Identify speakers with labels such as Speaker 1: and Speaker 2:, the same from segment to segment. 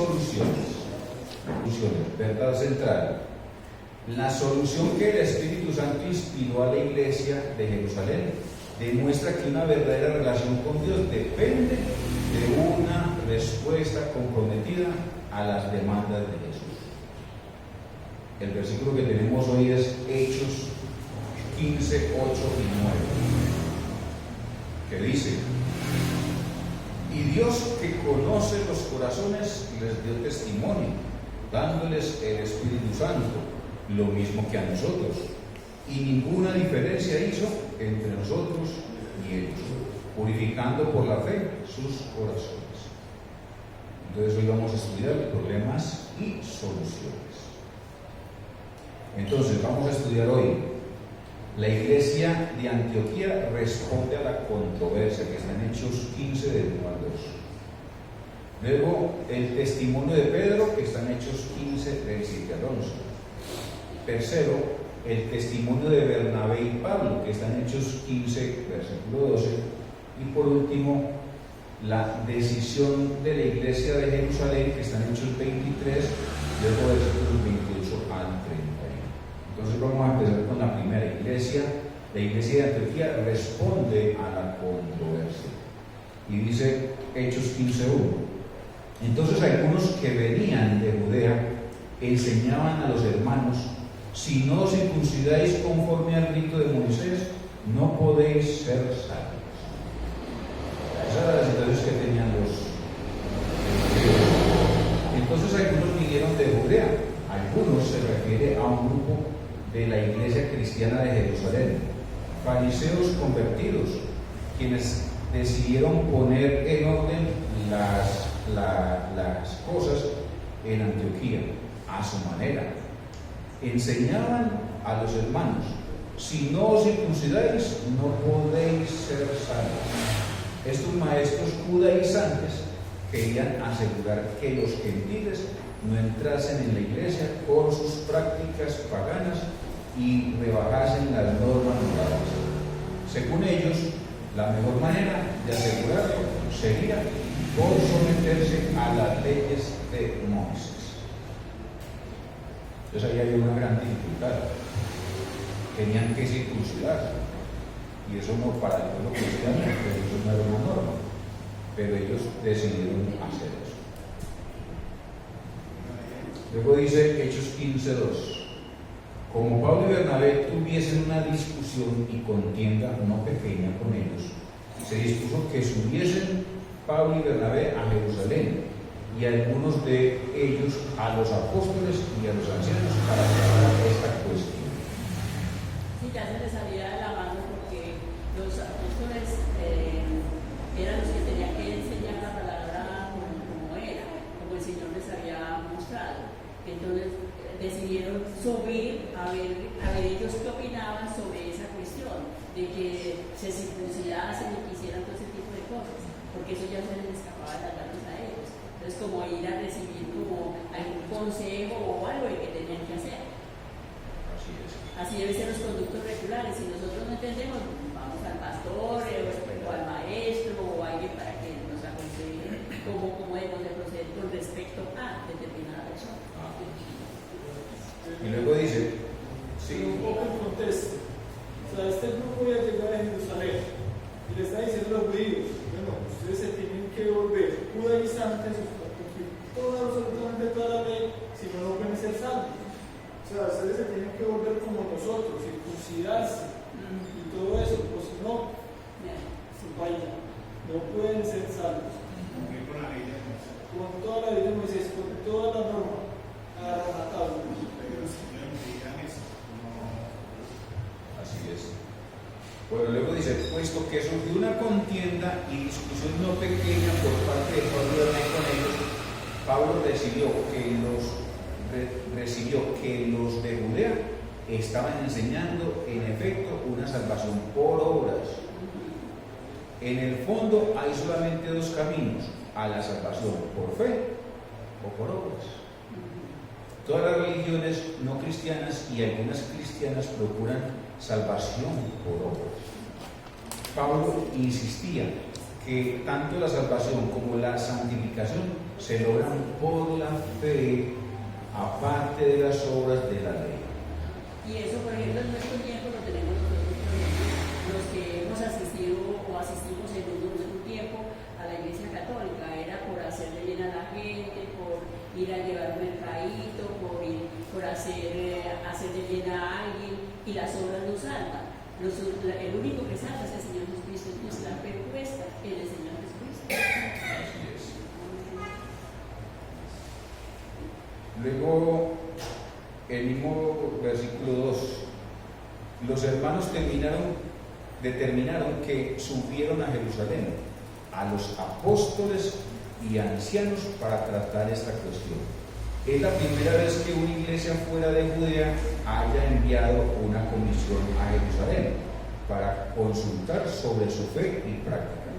Speaker 1: soluciones. Verdad central. La solución que el Espíritu Santo inspiró a la iglesia de Jerusalén demuestra que una verdadera relación con Dios depende de una respuesta comprometida a las demandas de Jesús. El versículo que tenemos hoy es Hechos 15, 8 y 9, que dice: y Dios, que conoce los corazones, les dio testimonio, dándoles el Espíritu Santo, lo mismo que a nosotros, y ninguna diferencia hizo entre nosotros y ellos, purificando por la fe sus corazones. Entonces hoy vamos a estudiar problemas y soluciones. Entonces vamos a estudiar hoy: la iglesia de Antioquía responde a la controversia, que está en Hechos 15 del 1 al 2. Luego el testimonio de Pedro, que está en Hechos 15 del 7 al 11. Tercero, el testimonio de Bernabé y Pablo, que está en Hechos 15 versículo 12. Y por último, la decisión de la iglesia de Jerusalén, que está en Hechos 23, luego versículos 28 al 31. Entonces vamos a empezar con la primera iglesia. La iglesia de Antioquía responde a la controversia. Y dice Hechos 15:1. Entonces algunos que venían de Judea enseñaban a los hermanos: si no os circuncidáis conforme al rito de Moisés, no podéis ser salvos. Esas eran las situaciones que tenían los. Entonces algunos vinieron de Judea. Algunos se refiere a un grupo de la iglesia cristiana de Jerusalén, fariseos convertidos, quienes decidieron poner en orden las cosas en Antioquía a su manera. Enseñaban a los hermanos: si no os circuncidáis, no podéis ser salvos. Estos maestros judaizantes querían asegurar que los gentiles no entrasen en la iglesia por sus prácticas paganas y rebajasen las normas morales. Según ellos, la mejor manera de asegurarlo sería por someterse a las leyes de Moisés. Entonces ahí hay una gran dificultad. Tenían que circuncidarse, y eso no, para el pueblo cristiano, eso no era una norma, pero ellos decidieron hacer eso. Luego dice Hechos 15:2: como Pablo y Bernabé tuviesen una discusión y contienda no pequeña con ellos, se dispuso que subiesen Pablo y Bernabé a Jerusalén, y algunos de ellos a los apóstoles y a los ancianos, para tratar esta cuestión.
Speaker 2: Sí, ya se les salía de la mano, porque los apóstoles eran los que tenían que enseñar la palabra como era, como el Señor les había mostrado. Entonces decidieron subir a ver ellos qué opinaban sobre esa cuestión, de que se circuncidasen y que hicieran todo ese tipo de cosas, porque eso ya se les escapaba de las manos a ellos. Entonces, como ir a recibir como algún consejo o algo de que tenían que hacer.
Speaker 1: Así es.
Speaker 2: Así deben ser los conductos regulares. Si nosotros no entendemos, vamos al pastor o al maestro o a alguien para que nos aconseje cómo debemos de proceder con respecto a determinada persona.
Speaker 1: Y luego dice, sí,
Speaker 3: un poco el contexto. O sea, este grupo ya llegó a Jerusalén y le está diciendo a los judíos: bueno, ustedes se tienen que volver judaizantes, porque absolutamente toda la ley, si no, no pueden ser salvos. O sea, ustedes se tienen que volver como nosotros, circuncidarse y todo eso, pues si no, se vayan, no pueden ser salvos. Con toda la ley de Moisés, con toda la norma, agarran a tabla.
Speaker 1: así es. Bueno, luego dice: puesto que surgió una contienda y discusión no pequeña por parte de Pablo y Bernabé con ellos, Pablo recibió que los de Judea estaban enseñando en efecto una salvación por obras. En el fondo hay solamente dos caminos a la salvación: por fe o por obras. Todas las religiones no cristianas y algunas cristianas procuran salvación por obras. Pablo insistía que tanto la salvación como la santificación se logran por la fe, aparte de las obras de la ley.
Speaker 2: Y eso, por ejemplo, en nuestro tiempo lo tenemos nosotros, por ejemplo, los que hemos asistido o asistimos en un tiempo a la Iglesia Católica, era por hacerle bien a la gente, por ir a llevar un mercadito, por hacerle bien a alguien, y las obras nos salvan. El único que salva es el Señor Jesucristo, es nuestra fe puesta en el Señor Jesucristo.
Speaker 1: Así es. Luego, el mismo versículo 2, los hermanos determinaron que subieron a Jerusalén a los apóstoles y ancianos para tratar esta cuestión. Es la primera vez que una iglesia fuera de Judea haya enviado una comisión a Jerusalén para consultar sobre su fe y práctica.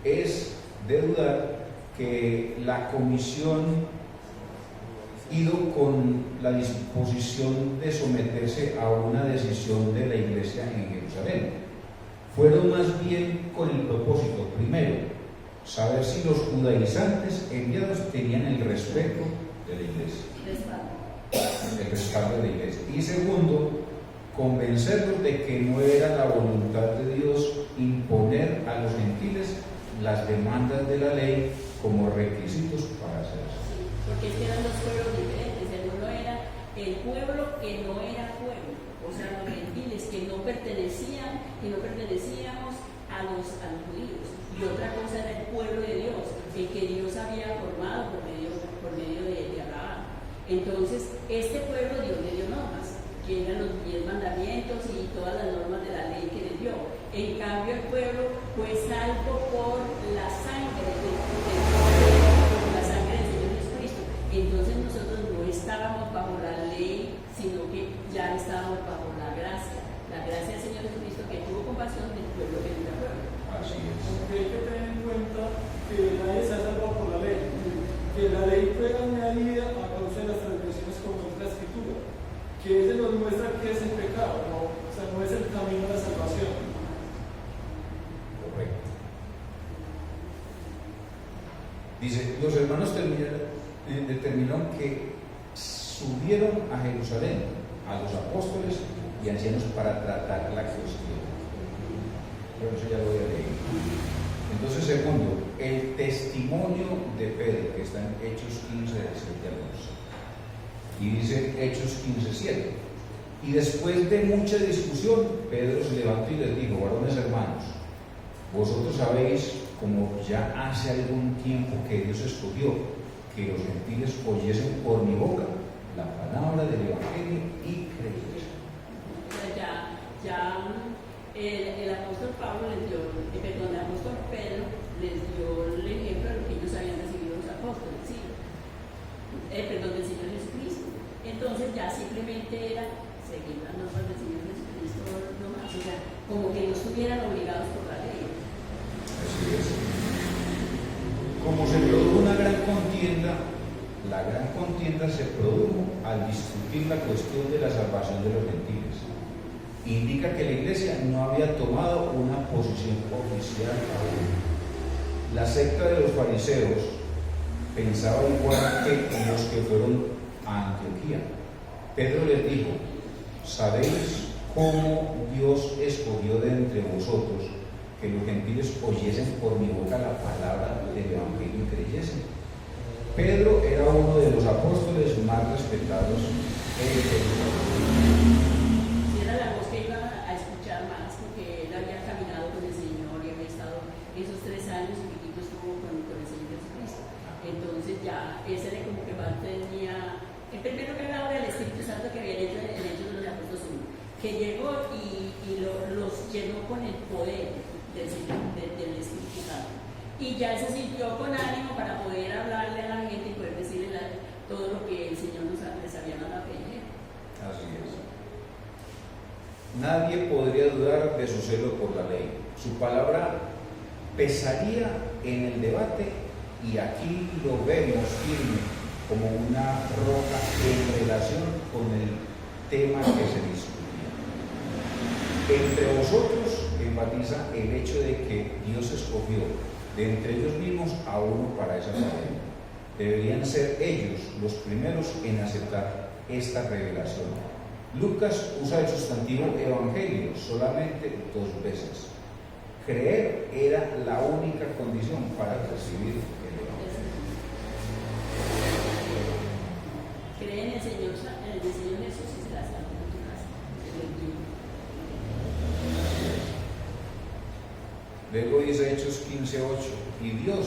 Speaker 1: Es de dudar que la comisión ido con la disposición de someterse a una decisión de la iglesia en Jerusalén. Fueron más bien con el propósito, primero, saber si los judaizantes enviados tenían el respeto de la iglesia, el respaldo de la iglesia, y segundo, convencerlos de que no era la voluntad de Dios imponer a los gentiles las demandas de la ley como requisitos para hacerse.
Speaker 2: Porque es que eran dos pueblos diferentes. El uno era el pueblo que no era pueblo, o sea, los gentiles que no pertenecíamos a los judíos, y otra cosa era el pueblo de Dios, el que Dios había formado por medio de Abraham. Entonces, este pueblo Dios le dio normas, que eran los 10 mandamientos y todas las normas de la ley que le dio. En cambio, el pueblo fue salvo por la sangre del Señor Jesucristo. Entonces nosotros no estábamos bajo la ley, sino que ya estábamos bajo la gracia del Señor Jesucristo, que tuvo compasión del pueblo que no era pueblo.
Speaker 1: Así es.
Speaker 3: Aunque hay que tener en cuenta que nadie se ha salvado por la ley, que la ley fue añadida a causa de las transgresiones como es la Escritura, que ese nos muestra que es el pecado, ¿no? O sea, no es el camino a la salvación.
Speaker 1: Correcto. Dice, los hermanos determinaron que subieron a Jerusalén a los apóstoles y ancianos para tratar la cuestión. Pero eso ya lo voy a leer. Entonces, segundo, el testimonio de Pedro, que está en Hechos 15, del 7 al 11. Y dice Hechos 15, 7. Y después de mucha discusión, Pedro se levantó y les dijo: varones hermanos, vosotros sabéis, como ya hace algún tiempo que Dios escogió, que los gentiles oyesen por mi boca la palabra del Evangelio y creyesen.
Speaker 2: El apóstol Pablo el apóstol Pedro les dio el ejemplo de lo que ellos habían recibido los apóstoles, ¿sí? Del Señor Jesucristo. Entonces ya simplemente era seguir las normas del Señor Jesucristo nomás, o sea, como que no estuvieran obligados por la ley.
Speaker 1: Así es. Como se produjo una gran contienda, la gran contienda se produjo al discutir la cuestión de la salvación de los gentiles. Indica que la iglesia no había tomado una posición oficial aún. La secta de los fariseos pensaba igual que los que fueron a Antioquía. Pedro les dijo: ¿sabéis cómo Dios escogió de entre vosotros que los gentiles oyesen por mi boca la palabra del Evangelio y creyesen? Pedro era uno de los apóstoles más respetados en Jerusalén.
Speaker 2: Era la voz que iba a escuchar más, porque él había caminado con el Señor y había estado esos 3 años y piquito estuvo con el Señor Jesucristo. Entonces ya ese era como que más tenía, el primero que era ahora el Espíritu Santo que había hecho en Hechos de los Apóstoles 1, que llegó y los llenó con el poder del Espíritu Santo. Y ya se sintió con ánimo para poder hablarle a la gente y poder decirle todo lo que el Señor les había dado a creer.
Speaker 1: Así es. Nadie podría dudar de su celo por la ley. Su palabra pesaría en el debate, y aquí lo vemos firme como una roca en relación con el tema que se discutía. Entre vosotros enfatiza el hecho de que Dios escogió de entre ellos mismos a uno para esa tarea. Deberían ser ellos los primeros en aceptar esta revelación. Lucas usa el sustantivo evangelio solamente 2 veces. Creer era la única condición para recibir el evangelio.
Speaker 2: Cree en el Señor Jesús y será salvo en tu casa.
Speaker 1: Luego dice Hechos 15:8, y Dios,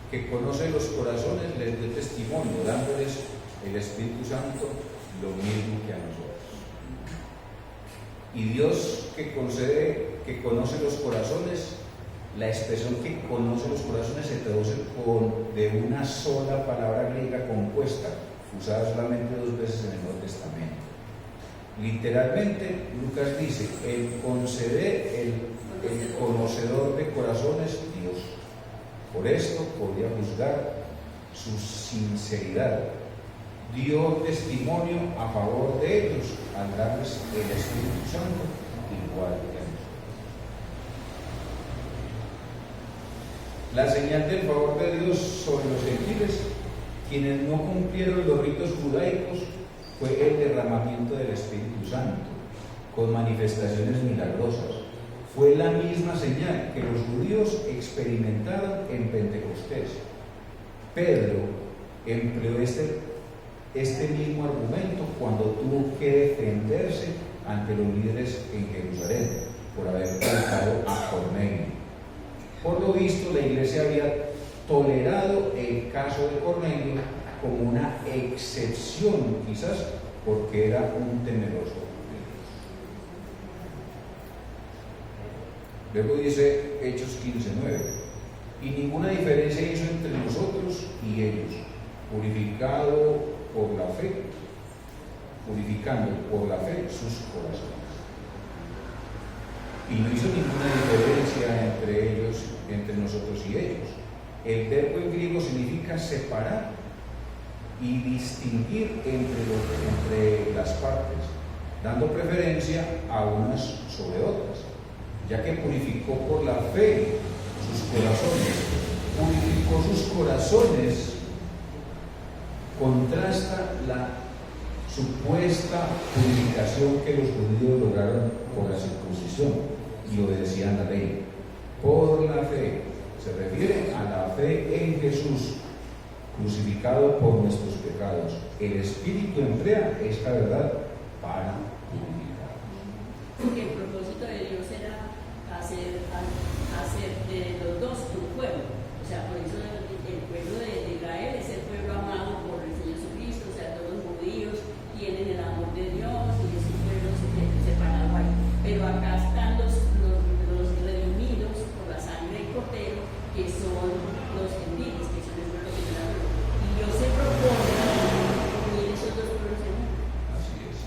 Speaker 1: que conoce los corazones, les dio testimonio, dándoles el Espíritu Santo lo mismo que a nosotros. Y Dios que conoce los corazones, la expresión que conoce los corazones se traduce de una sola palabra griega compuesta, usada solamente 2 veces en el Nuevo Testamento. Literalmente, Lucas dice, el conocedor de corazones, Dios. Por esto podía juzgar su sinceridad. Dio testimonio a favor de ellos al darles el Espíritu Santo igual que a nosotros. La señal del favor de Dios sobre los gentiles, quienes no cumplieron los ritos judaicos, fue el derramamiento del Espíritu Santo, con manifestaciones milagrosas. Fue la misma señal que los judíos experimentaron en Pentecostés. Pedro empleó este mismo argumento cuando tuvo que defenderse ante los líderes en Jerusalén por haber faltado a Cornelio. Por lo visto, la iglesia había tolerado el caso de Cornelio como una excepción, quizás porque era un temeroso. Luego dice Hechos 15:9, y ninguna diferencia hizo entre nosotros y ellos, purificando por la fe sus corazones. Y no hizo ninguna diferencia entre nosotros y ellos. El verbo en griego significa separar y distinguir entre las partes, dando preferencia a unas sobre otras, ya que purificó por la fe sus corazones. Purificó sus corazones contrasta la supuesta purificación que los judíos lograron por la circuncisión y obedecían la ley. Por la fe se refiere a la fe en Jesús, crucificado por nuestros pecados. El Espíritu emplea esta verdad para purificarnos.
Speaker 2: Porque el propósito de Dios era hacer de los dos un pueblo. O sea, por eso el pueblo de Israel es el pueblo amado por el Señor Jesucristo. O sea, todos los judíos tienen el amor de Dios y es un pueblo separado ahí. Pero acá están los redimidos por la sangre del Cordero, que son los gentiles, que son el pueblo de Israel. Y Dios se propone unir esos dos pueblos en uno.
Speaker 1: Así es.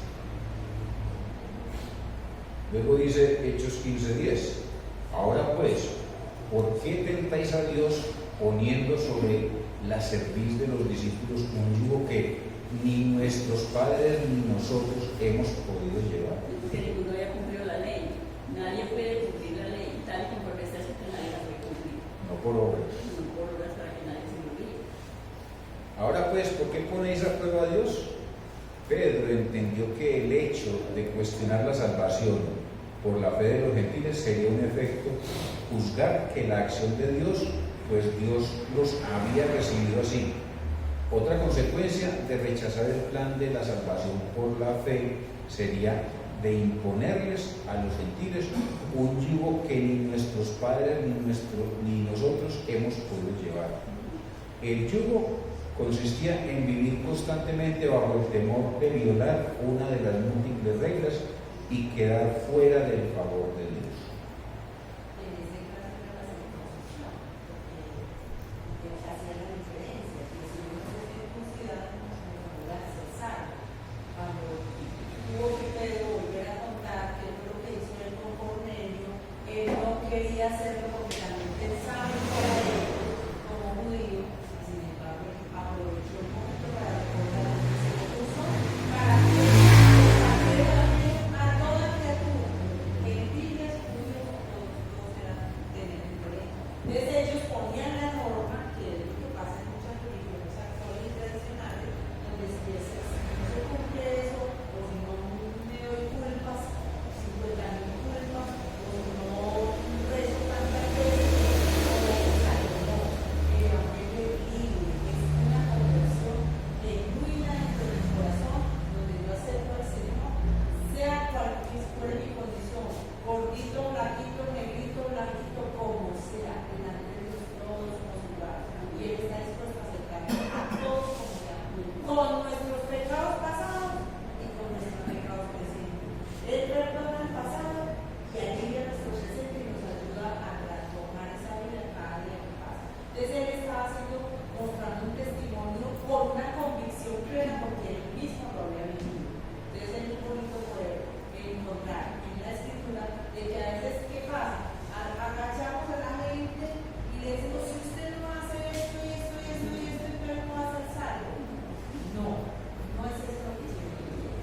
Speaker 1: Luego dice Hechos 15:10, ahora pues, ¿por qué tentáis a Dios poniendo sobre la cerviz de los discípulos un yugo que ni nuestros padres ni nosotros hemos podido llevar?
Speaker 2: Porque ninguno había cumplido la ley. Nadie puede cumplir la ley, tal y como está escrito, nadie la puede cumplir.
Speaker 1: No por obras.
Speaker 2: No por obras para que nadie se lo olvide.
Speaker 1: Ahora pues, ¿por qué ponéis a prueba a Dios? Pedro entendió que el hecho de cuestionar la salvación por la fe de los gentiles sería un efecto juzgar que la acción de Dios, pues Dios los había recibido así. Otra consecuencia de rechazar el plan de la salvación por la fe sería de imponerles a los gentiles un yugo que ni nuestros padres ni nosotros hemos podido llevar. El yugo consistía en vivir constantemente bajo el temor de violar una de las múltiples reglas y quedar fuera del favor de Dios.
Speaker 4: En ese caso era la circuncisión, porque hacía la diferencia, que si uno se circuncidaba, no iba a ser salvo. Cuando tuvo que Pedro volver a contar qué fue lo que hizo él con Cornelio, él no quería hacerlo porque también pensaba en él como judío, y sin embargo aprovechó el momento para recordar que se lo puso para que a toda criatura, gentiles, judíos, a veces, ¿qué pasa? Agachamos a la gente y le decimos, si usted no hace esto y esto y esto y esto, entonces no va a ser salvo. No, no es eso lo que quiere decir.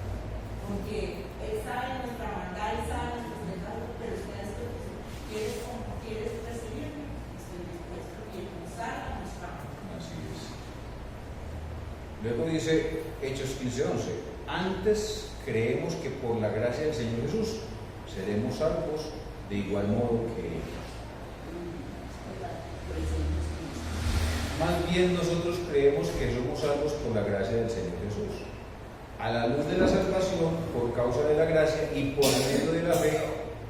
Speaker 4: Porque Él sabe nuestra maldad, Él sabe nuestros pecados, pero usted es lo que quieres recibirme, estoy dispuesto y nos salva, nos paga.
Speaker 1: Así es. Luego dice Hechos 15:11, antes creemos que por la gracia del Señor Jesús seremos salvos de igual modo que ellos. Más bien nosotros creemos que somos salvos por la gracia del Señor Jesús. A la luz de la salvación, por causa de la gracia y por medio de la fe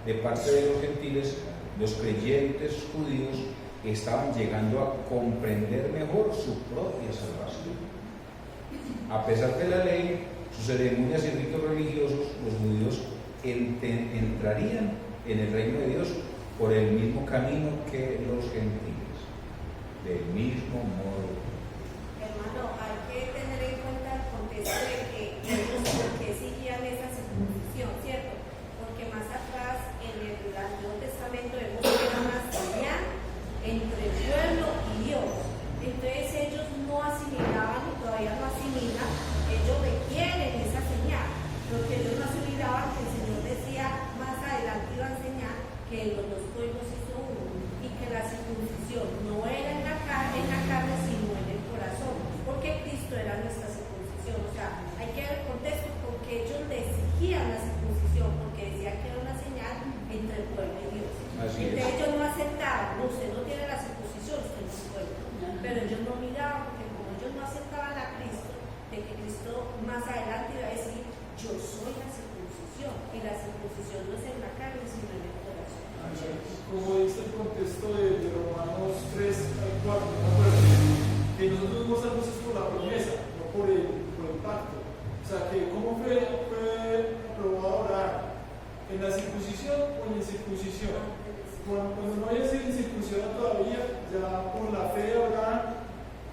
Speaker 1: de parte de los gentiles, los creyentes judíos estaban llegando a comprender mejor su propia salvación. A pesar de la ley, sus ceremonias y ritos religiosos, los judíos entrarían en el reino de Dios por el mismo camino que los gentiles, del mismo modo.
Speaker 4: Hermano, hay que tener en cuenta el contexto de que ellos por qué exigían esa circuncisión, ¿cierto? Porque más atrás en el Antiguo Testamento vemos que era una señal entre el pueblo y Dios. Entonces ellos no asimilaban y todavía no asimilan, ellos requieren esa señal. Lo que ellos no asimilaban, que el Señor decía más adelante iba a enseñar que los dos pueblos hizo uno y que la circuncisión no era en la carne, sino en el corazón, porque Cristo era nuestra circuncisión. O sea, hay que ver el contexto, porque ellos le exigían la circuncisión, porque decía que era una señal entre el pueblo y Dios. Entonces ellos no aceptaban, no, usted no tiene la circuncisión, usted no es pueblo. Pero ellos no miraban, porque como ellos no aceptaban a Cristo, de que Cristo más adelante iba a decir, yo soy la circuncisión, y la circuncisión no es en la carne, sino en el corazón.
Speaker 3: Como dice el contexto de Romanos 3 al 4, ¿no? Que nosotros somos salvos es por la promesa, no por el pacto. O sea, que cómo fue aprobado Abraham, en la circuncisión o en la incircuncisión. Cuando no había sido incircuncidado todavía, ya por la fe de Abraham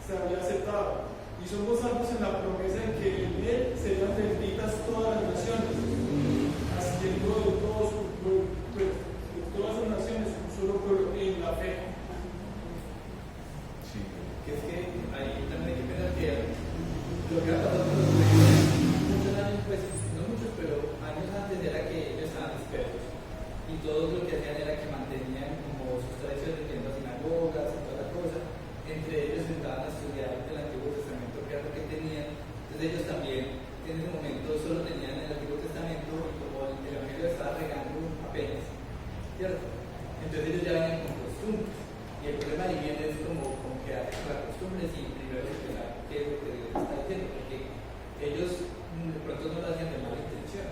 Speaker 3: se había aceptado. Y somos salvos en la promesa de que en él serían benditas todas las naciones, haciendo de todos un pueblo, de todas las naciones un solo pueblo en la fe.
Speaker 1: Sí.
Speaker 5: Que es que ahí también hay que pensar que lo que ha pasado con los judíos muchos años, pues no muchos, pero años antes era que ellos estaban dispersos y todo lo que hacían era que mantenían como sus tradiciones en las sinagogas y toda la cosa. Entre ellos estaban a estudiar el Antiguo Testamento, que era lo que tenían. Entonces ellos también en ese momento solo tenían el Antiguo Testamento y como el Evangelio estaba regando apenas, ¿cierto? Entonces ellos ya venían con costumbres. Y el problema ahí viene es como quedarse con las costumbres y primero explicar qué es lo que Dios está diciendo, porque ellos de pronto no lo hacían de mala intención,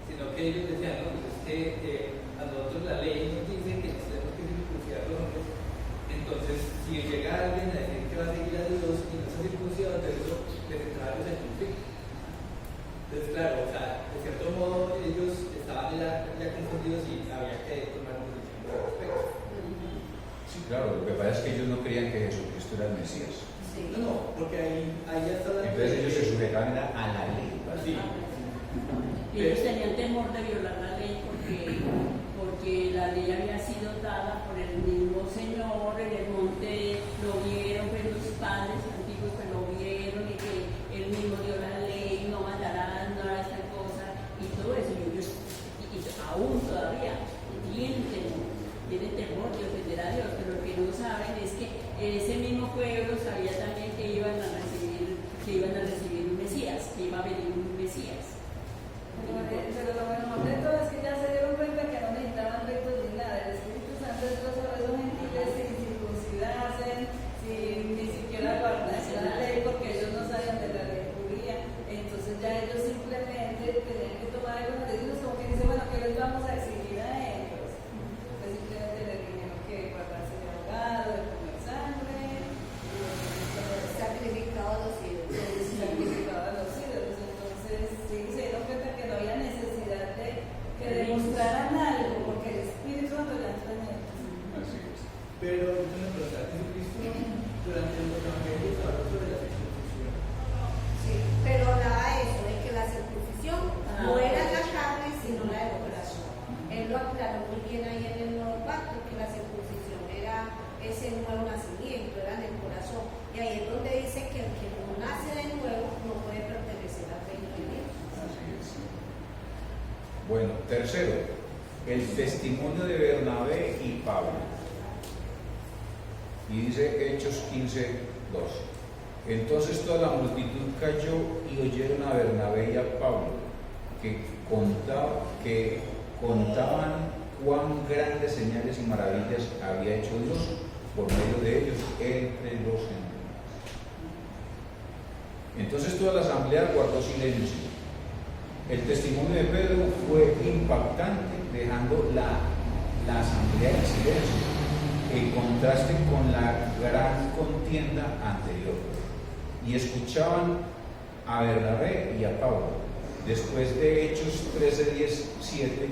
Speaker 5: sino que ellos decían, no, pues es que a nosotros la ley nos dice que nos tenemos que circuncidar los hombres. Entonces, si llega alguien a decir que va a seguir a Dios y no está circuncidado, entonces eso les entraba en conflicto. Entonces, claro, o sea, de cierto modo ellos estaban ya confundidos y había que tomar una decisión al respecto.
Speaker 1: Sí, claro, lo que pasa es que ellos no creían que Jesucristo era el Mesías.
Speaker 4: Sí.
Speaker 5: No, porque ahí ya está la.
Speaker 1: Entonces ellos se sujetaban a la ley.
Speaker 5: Sí.
Speaker 2: Y ellos tenían temor de violar la ley porque la ley había sido dada por el mismo Señor en el monte, lo vieron, pues los padres antiguos pues lo vieron y que él mismo dio la ley, no matarás, no harás esta cosa y todo eso. Y ellos y aún todavía tienen temor de ofender a Dios, pero lo que no saben es que ese mismo pueblo sabía también que iban a recibir un Mesías, que iba a venir un Mesías.
Speaker 6: Pero lo mejor de todo es que ya se dieron cuenta que no necesitaban ritos ni nada. El Espíritu Santo es cosa de esos gentiles sin circuncidarse, sin ni siquiera guardarse la ley, porque ellos no sabían de la ley judía. Entonces ya ellos simplemente tenían que tomar algunas decisiones, como que dicen, bueno, ¿qué les vamos a exigir a ellos? Entonces simplemente les dijeron que guardarse de ahogado, de comer sangre,
Speaker 4: Sacrificado a los ídolos.
Speaker 6: sacrificado a los ídolos. Entonces sí, se dieron cuenta que no había necesidad de que demostraran algo, porque el Espíritu Santo ya entró en ellos.
Speaker 1: Así es.
Speaker 5: Pero una pregunta, Jesucristo durante los evangelios habló sobre la circuncisión.
Speaker 4: Sí, pero hablaba de eso, de que la circuncisión no era la carne, sino la del corazón. Él lo aclaró muy bien
Speaker 1: Tercero, el testimonio de Bernabé y Pablo. Y dice Hechos 15:2. Entonces toda la multitud cayó y oyeron a Bernabé y a Pablo, que contaban cuán grandes señales y maravillas había hecho Dios por medio de ellos entre los gentiles. Entonces toda la asamblea guardó silencio. El testimonio de Pedro fue impactante, dejando la asamblea en silencio, en contraste con la gran contienda anterior. Y escuchaban a Bernabé y a Pablo. Después de Hechos 13:17,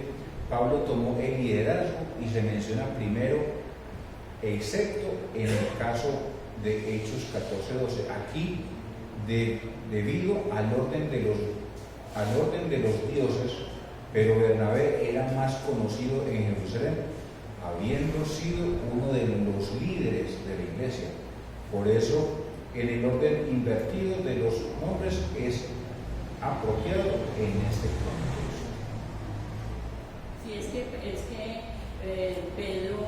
Speaker 1: Pablo tomó el liderazgo y se menciona primero, excepto en el caso de Hechos 14:12. Aquí, debido al orden de los dioses, pero Bernabé era más conocido en Jerusalén, habiendo sido uno de los líderes de la iglesia. Por eso, en el orden invertido de los nombres es apropiado en este contexto.
Speaker 2: Sí, es que Pedro,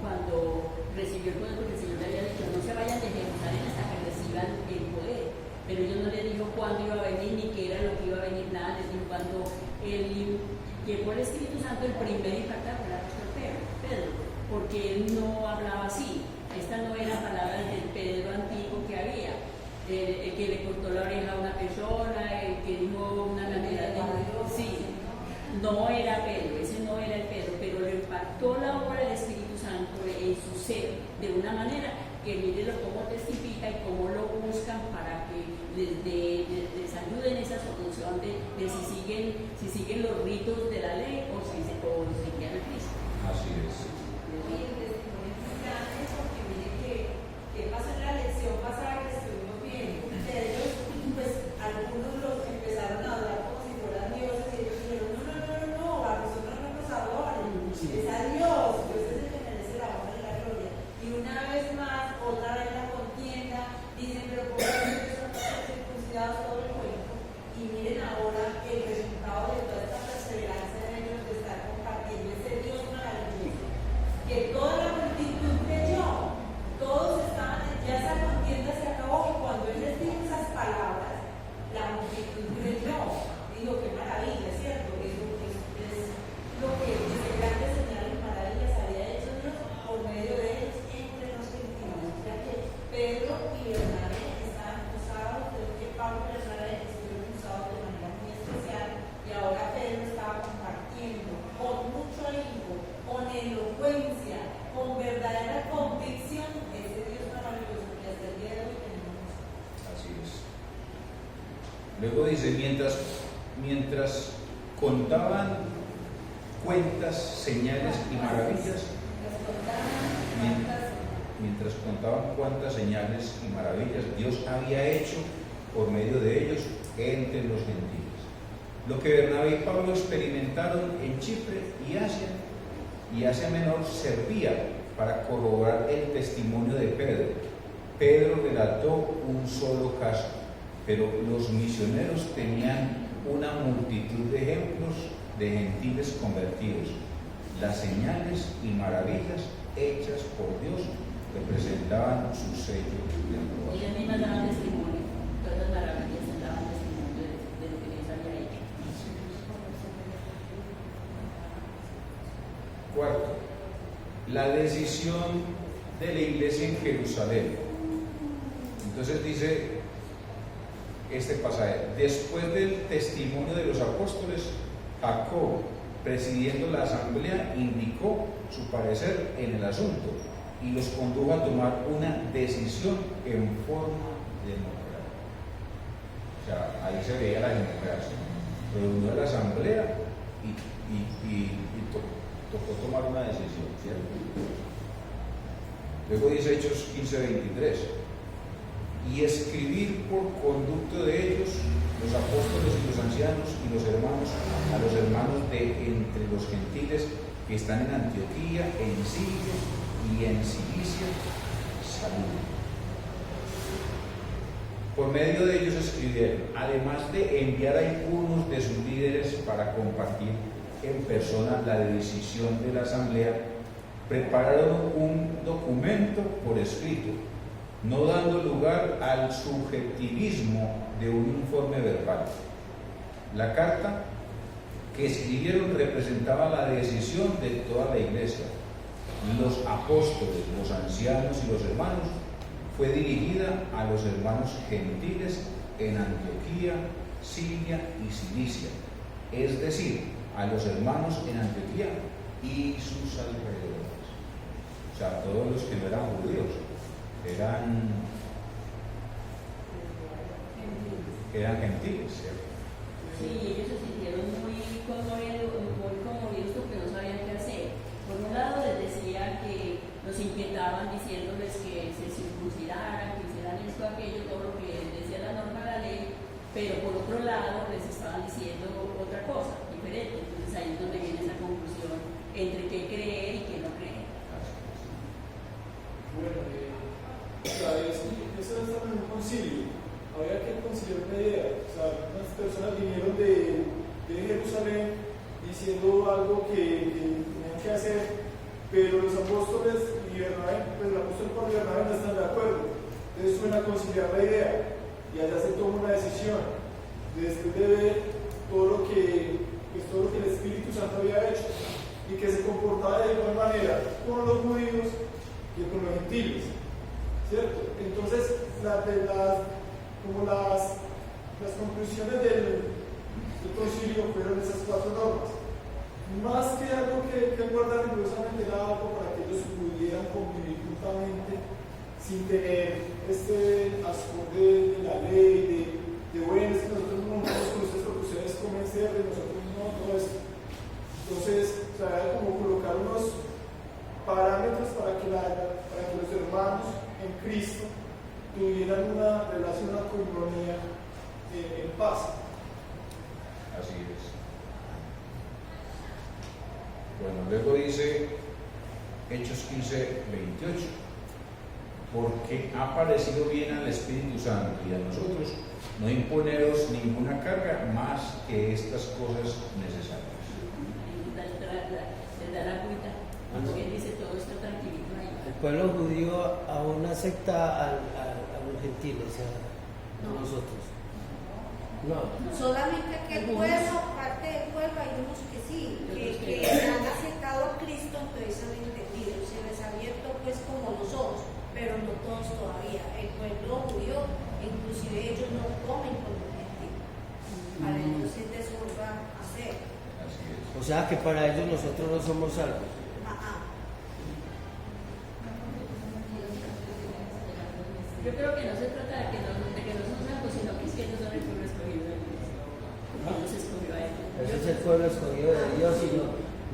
Speaker 2: cuando recibió el poder, porque el Señor le había dicho, no se vayan de Jerusalén hasta que reciban el poder, pero ellos no le dijo cuándo iba a venir, ni qué era lo que iba a venir, nada, les dijo cuando él llegó el Espíritu Santo, el primer impactado era Pedro, porque él no hablaba así. Esta no era palabra del Pedro antiguo que había, el que le cortó la oreja a una persona, el que dijo una cantidad de... Sí, no era Pedro, ese no era el Pedro, pero le impactó la obra del Espíritu Santo en su ser, de una manera que mírenlo cómo testifica y cómo lo buscan para que les ayuden en esa solución de si siguen los ritos de la ley o si seguían a Cristo.
Speaker 1: Así es.
Speaker 4: Porque mire que pasa en la lección pasada que estuvimos viendo, de ellos, pues algunos los empezaron a adorar como si fueran dioses y ellos dijeron, no, a nosotros no nos adoran, es a Dios, Dios es el que merece la honra y la gloria. Y una vez más, otra vez la contienda, dicen, pero ¿por qué son circuncidados todo el cuerpo? Y miren ahora el resultado de toda esta perseverancia de ellos de estar compartiendo ese Dios maravilloso, que toda la multitud creyó, todos estaban, ya esa contienda se acabó y cuando él les dijo esas palabras, la multitud creyó. Dijo, qué maravilla, ¿cierto? Eso es lo que dice, grandes señales y maravillas había hecho Dios por medio de ellos entre los gentiles. Ya que Pedro y Bernabé estaban usados, creo que Pablo y Bernabé estuvieron usados de manera muy especial y ahora Pedro estaba compartiendo con mucho ahínco, con elocuencia, con verdadera convicción ese Dios maravilloso que hasta el día de hoy tenemos.
Speaker 1: Así es. Luego dice, mientras contaban cuentas, señales y maravillas, mientras contaban cuántas señales y maravillas Dios había hecho por medio de ellos entre los gentiles. Lo que Bernabé y Pablo experimentaron en Chipre y Asia Menor servía para corroborar el testimonio de Pedro. Pedro relató un solo caso, pero los misioneros tenían una multitud de ejemplos de gentiles convertidos. Las señales y maravillas hechas por Dios representaban su sello de aprobación.
Speaker 2: Ellas mismas daban testimonio, todas las maravillas daban testimonio de lo que Dios había hecho.
Speaker 1: Cuarto, la decisión de la iglesia en Jerusalén. Entonces dice este pasaje, después del testimonio de los apóstoles, Jacob, presidiendo la asamblea, indicó su parecer en el asunto y los condujo a tomar una decisión en forma democrática. O sea, ahí se veía la democracia. Reunió a la asamblea y tocó tomar una decisión, ¿cierto? Luego dice Hechos 15:23, y escribir por conducto de ellos, los apóstoles y los ancianos y los hermanos, a los hermanos de entre los gentiles que están en Antioquía, en Siria y en Cilicia, salud. Por medio de ellos escribieron, además de enviar a algunos de sus líderes para compartir en persona la decisión de la asamblea, prepararon un documento por escrito, no dando lugar al subjetivismo de un informe verbal. La carta que escribieron representaba la decisión de toda la iglesia. Los apóstoles, los ancianos y los hermanos fue dirigida a los hermanos gentiles en Antioquía, Siria y Cilicia, es decir, a los hermanos en Antioquía y sus alrededores. O sea, todos los que no eran judíos, eran gentiles, ¿cierto?
Speaker 2: Sí, ellos se sintieron muy conmovidos porque no sabían qué hacer. Por un lado les decía que los inquietaban diciéndoles que se circuncidaran, que hicieran esto, aquello, todo lo que decía la norma de la ley, pero por otro lado les estaban diciendo otra cosa, diferente. Entonces ahí es donde viene esa conclusión entre qué creer y qué no creer.
Speaker 3: Bueno, eso está en un concilio. Había que conciliar una idea. O sea, unas personas vinieron de Jerusalén diciendo algo que tenían que hacer, pero los apóstoles y Bernabé, pues el apóstol Pablo y Bernabé no están de acuerdo. Entonces suena a conciliar la idea y allá se toma una decisión después de ver todo lo que el Espíritu Santo había hecho y que se comportaba de igual manera con los judíos que con los gentiles, ¿cierto? Entonces las conclusiones del concilio fueron esas 4 normas. Más que algo que guardar rigurosamente, era algo para que ellos pudieran convivir juntamente sin tener este asco de la ley, de bueno, es que nosotros no vamos con ustedes porque ustedes comen cerdo y nosotros no, todo esto. Entonces, o sea, era como colocar unos parámetros para que los hermanos en Cristo tuvieran una relación, una comunión en paz.
Speaker 1: Así es. Bueno, luego dice Hechos 15, 28, porque ha parecido bien al Espíritu Santo y a nosotros no imponeros ninguna carga más que estas cosas necesarias.
Speaker 2: Les da la cuenta, cuando él dice todo esto tranquilito ahí.
Speaker 7: El pueblo judío aún acepta a los gentiles, a nosotros. No.
Speaker 4: Solamente que el pueblo, parte del pueblo, hay unos que sí, que han aceptado a Cristo, entonces han entendido, se les ha abierto pues como los ojos, pero no todos todavía. El pueblo judío, inclusive ellos no comen con los gentiles, para ellos es desorden hacer.
Speaker 1: Así es.
Speaker 7: O sea que para ellos nosotros no somos salvos.
Speaker 2: Yo creo que no se trata de que no son salvos, sino que es que ellos son el pueblo escogido de Dios. Dios escogió a ellos.
Speaker 7: Ese es el pueblo escogido de Dios y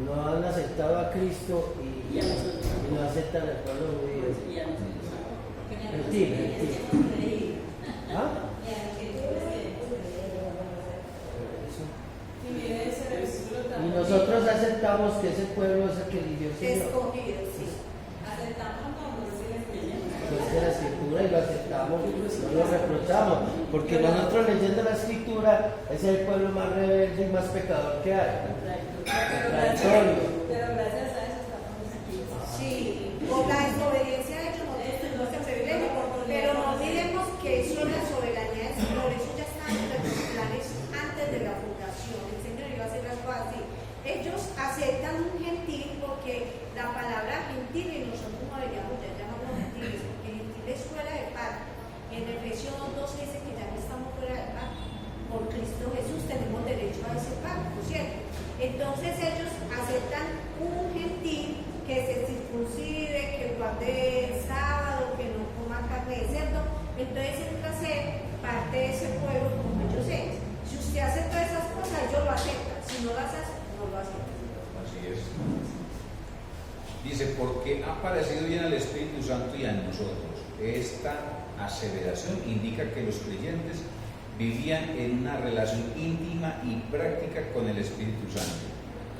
Speaker 7: no han aceptado a Cristo y no aceptan al pueblo judío.
Speaker 2: Y a nosotros.
Speaker 7: Gentil. ¿Ah? Y nosotros aceptamos que ese pueblo es el que eligió el Señor.
Speaker 4: Escogido, sí.
Speaker 6: Aceptamos como si les
Speaker 7: Pues de la escritura y lo aceptamos, no lo reprochamos, porque nosotros leyendo la escritura es el pueblo más rebelde y más pecador que hay.
Speaker 6: Pero gracias a eso estamos aquí.
Speaker 4: Sí, por la desobediencia de ellos nosotros tuvimos ese privilegio, pero no olvidemos que eso es la soberanía del Señor, eso ya está en los planes antes de la fundación. El Señor iba a hacer las cosas así. Ellos aceptan un gentil porque la palabra gentil y nosotros no deberíamos ya llamarlo gentiles, porque gentil es fuera de pacto. En Efesios 2:12 dice que ya no estamos fuera de pacto. Por Cristo Jesús tenemos derecho a ese pacto, ¿cierto? Entonces ellos aceptan un gentil que se circuncide, que guarde el sábado, que no coma carne de cerdo. Entonces entra a ser parte de ese pueblo como ellos es. Si usted hace todas esas cosas, ellos lo aceptan. Si no las hace, no lo aceptan.
Speaker 1: Así es. Dice, porque ha parecido bien al Espíritu Santo y a nosotros. Esta aseveración indica que los creyentes vivían en una relación íntima y práctica con el Espíritu Santo,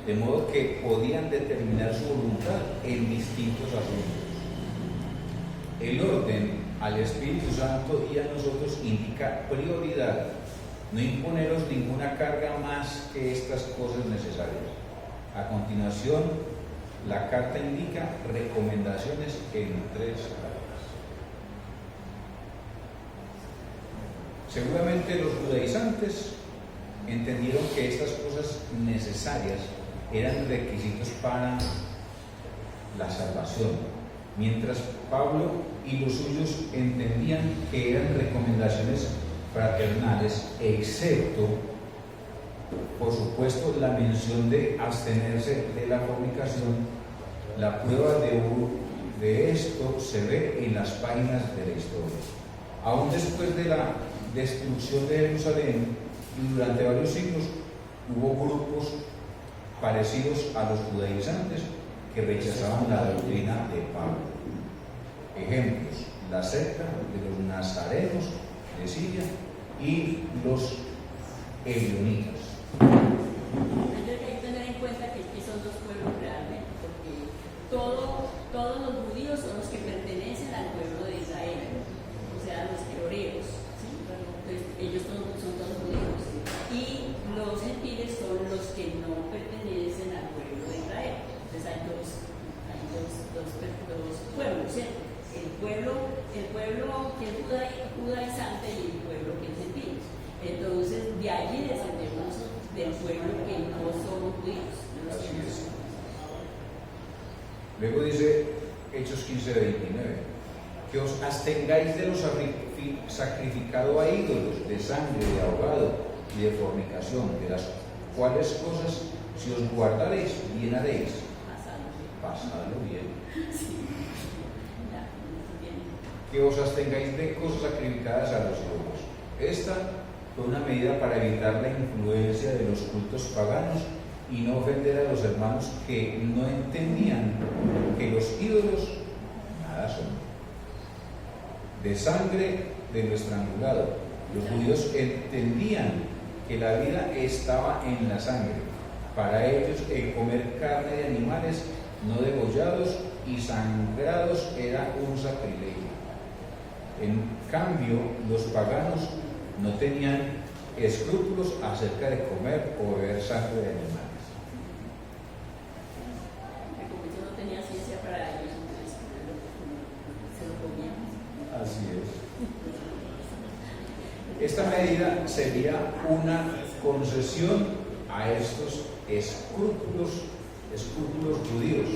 Speaker 1: de modo que podían determinar su voluntad en distintos asuntos. El orden al Espíritu Santo y a nosotros indica prioridad, no imponeros ninguna carga más que estas cosas necesarias. A continuación, la carta indica recomendaciones en 3 áreas. Seguramente los judaizantes entendieron que estas cosas necesarias eran requisitos para la salvación, mientras Pablo y los suyos entendían que eran recomendaciones fraternales, excepto, por supuesto, la mención de abstenerse de la fornicación. La prueba de esto se ve en las páginas de la historia. Aún después de la destrucción de Jerusalén y durante varios siglos, hubo grupos parecidos a los judaizantes que rechazaban la doctrina de Pablo. Ejemplos: la secta de los nazarenos de Siria y los ebionitas.
Speaker 2: Hay que tener en cuenta que aquí son 2 pueblos realmente, porque todos los judíos son los que pertenecen al pueblo de Israel, o sea, los hebreos, ¿sí? Entonces, ellos son todos judíos, y los gentiles son los que no pertenecen al pueblo de Israel. Entonces hay dos pueblos, ¿cierto? El pueblo que es judaizante y el pueblo que es gentil. Entonces, de allí descendemos del pueblo que no somos judíos.
Speaker 1: Así es. Luego dice Hechos 15:29, que os abstengáis de lo sacrificado a ídolos, de sangre, de ahogado y de fornicación, de las cuales cosas, si os guardaréis, bien haréis. Pasadlo bien. Que os abstengáis de cosas sacrificadas a los ídolos. Esta fue una medida para evitar la influencia de los cultos paganos y no ofender a los hermanos que no entendían que los ídolos nada son. De sangre de lo estrangulado. Los judíos entendían que la vida estaba en la sangre. Para ellos el comer carne de animales no degollados y sangrados era un sacrilegio. En cambio, los paganos no tenían escrúpulos acerca de comer o beber sangre de animales.
Speaker 2: Como eso no tenía ciencia para ellos, entonces se lo comían.
Speaker 1: Así es. Esta medida sería una concesión a estos escrúpulos judíos.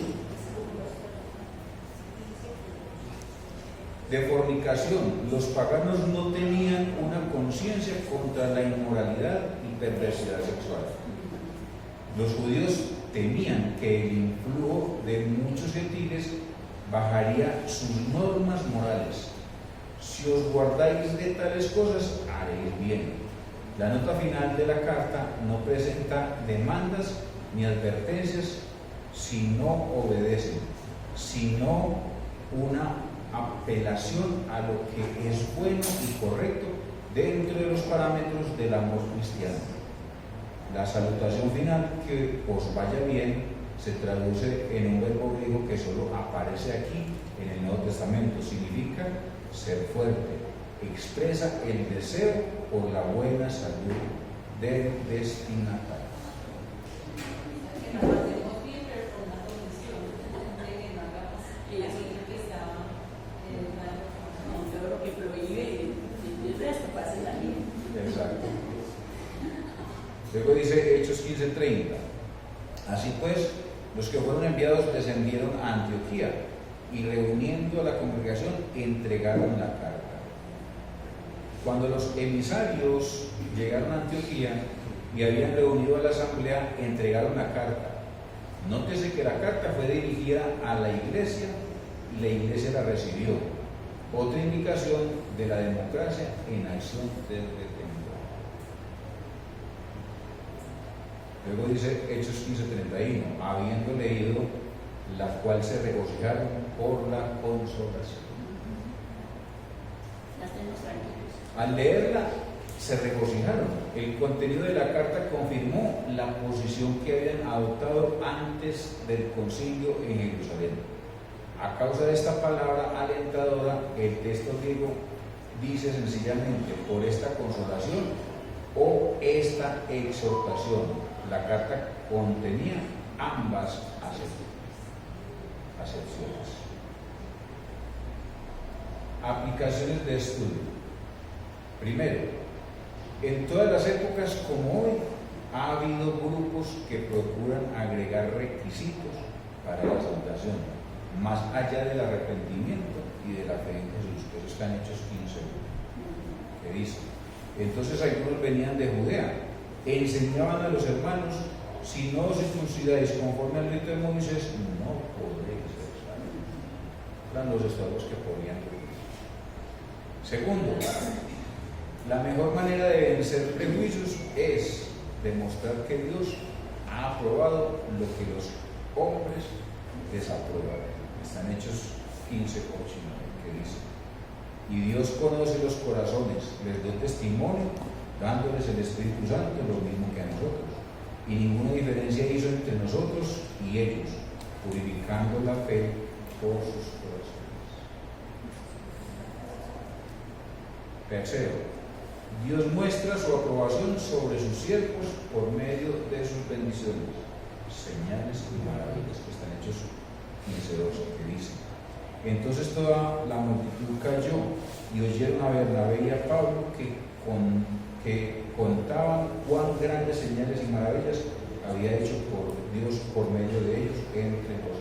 Speaker 1: De fornicación, los paganos no tenían una conciencia contra la inmoralidad y perversidad sexual. Los judíos temían que el influjo de muchos gentiles bajaría sus normas morales. Si os guardáis de tales cosas, haréis bien. La nota final de la carta no presenta demandas ni advertencias si no obedecen, sino una apelación a lo que es bueno y correcto dentro de los parámetros del amor cristiano. La salutación final, que os vaya bien, se traduce en un verbo griego que solo aparece aquí en el Nuevo Testamento. Significa ser fuerte, expresa el deseo por la buena salud del destinatario. Exacto. Luego dice Hechos 15:30. Así pues, los que fueron enviados descendieron a Antioquía y reuniendo a la congregación entregaron la carta. Cuando los emisarios llegaron a Antioquía y habían reunido a la asamblea, entregaron la carta. Nótese que la carta fue dirigida a la iglesia y la iglesia la recibió. Otra indicación de la democracia en acción desde temprano. Luego dice Hechos 15:31, habiendo leído, la cual se regocijaron por la consolación. Al leerla, se regocijaron. El contenido de la carta confirmó la posición que habían adoptado antes del concilio en Jerusalén. A causa de esta palabra alentadora, el texto griego dice sencillamente por esta consolación o esta exhortación. La carta contenía ambas acepciones. Aplicaciones de estudio. Primero, en todas las épocas como hoy, ha habido grupos que procuran agregar requisitos para la salvación, más allá del arrepentimiento y de la fe en Jesús, que eso está en Hechos 15, que dice. Entonces algunos venían de Judea, e enseñaban a los hermanos: si no os circuncidáis conforme al rito de Moisés, no podréis ser salvos. Eran los estados que podían vivir. Segundo, la mejor manera de vencer prejuicios es demostrar que Dios ha aprobado lo que los hombres desaprueban. Están Hechos 15, 8 y 9, que dice: y Dios conoce los corazones, les dio testimonio, dándoles el Espíritu Santo, lo mismo que a nosotros. Y ninguna diferencia hizo entre nosotros y ellos, purificando la fe por sus corazones. Tercero, Dios muestra su aprobación sobre sus siervos por medio de sus bendiciones, señales y maravillas, que están Hechos 15:12, que dice: entonces toda la multitud cayó y oyeron a Bernabé y a Pablo que contaban cuán grandes señales y maravillas había hecho por Dios por medio de ellos entre los